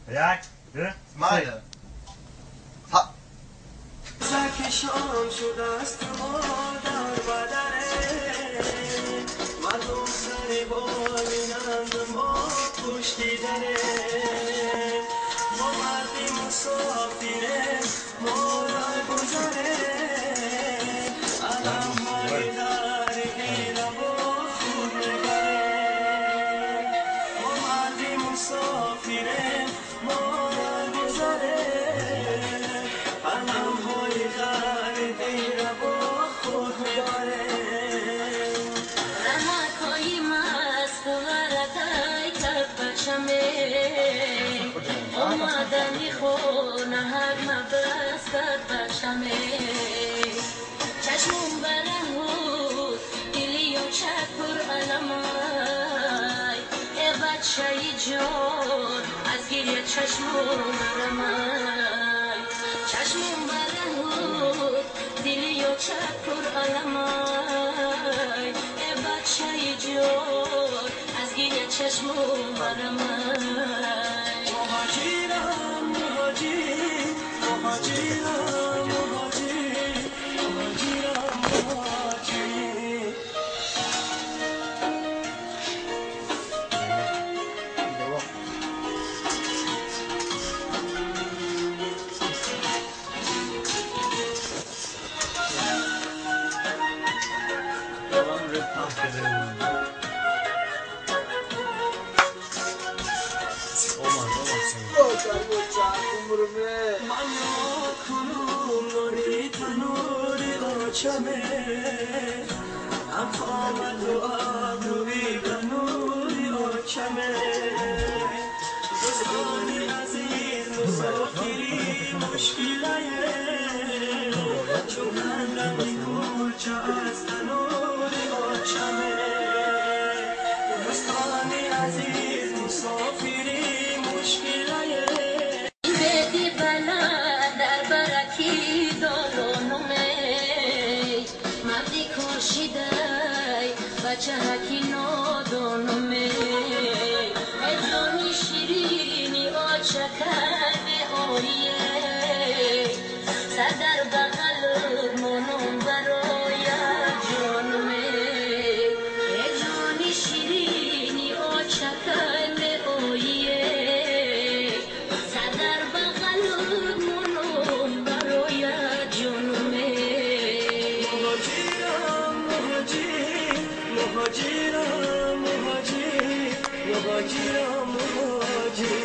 یک دو مایه ها زکشان شده است ما در بدنه مردم سر بالینند ما پشتی دره ما مردی مسافره ما را گذره علم های در غیره و خود نگره ما مردی مسافره ما را گذره علم های در غیره و خود نگره رمک های مست ورده کف بچمه اومدنی خونه هر مبست بچمه چشمون برهود دلی و چک پر علمای ای بچه جان از گریه چشمون مرمای چشمون برهود دلی و چک پر علمای ای بچه جان از گریه چشمون مرمای مهاجرم مهاجر مهاجرم مهاجر مهاجرم مهاجر من را کنم نوری تنوری آچمه افامد و آبروی تنوری آچمه دوستانی عزیز مسافری مشکله چون هندمی کلچه از تنوری آچمه دوستانی عزیز مسافری مشکله بدی بلند در برکی دارونمه مردی کشیدای بچه هکی نادونمه ادلانی شیرینی آچکن آیه سر در بغل منم برای جانمه ادلانی شیرینی آچکن آیه مهاجرم مهاجر مهاجرم مهاجر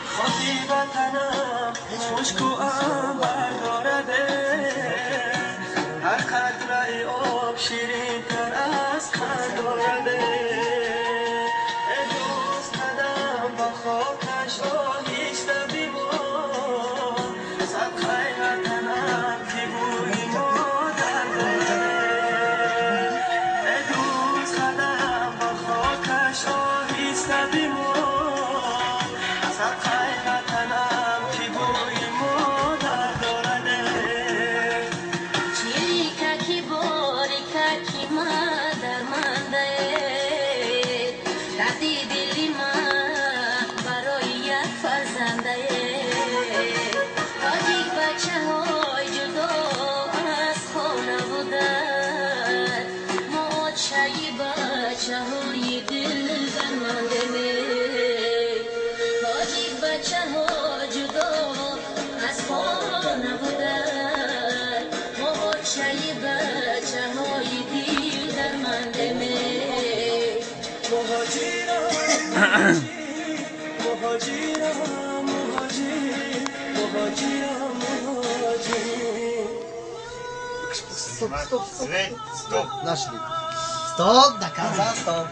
خاطی وطنم مشکو انبر دارده هر قطره آب شیرین تر از خند دارده ای دوست قدم با خاکش آهیسته بیبار صدقه وطنم که بوی مادر دارده ای دوست قدم با خاکش آهیسته بیبار صدقه وطنم که بوی مادر دارده چیککی باریککی مادر منده دردی دلی من برای یک فرزنده تاجیک بچه های جدا از خانه بودن ما چایی بچه های دل زننده تاجیک بچه ها جدا از خانه بودن ما چایی بچه های دل در منده مهاجرم مهاجر مهاجر Naszli. Stop, nakazał, stop.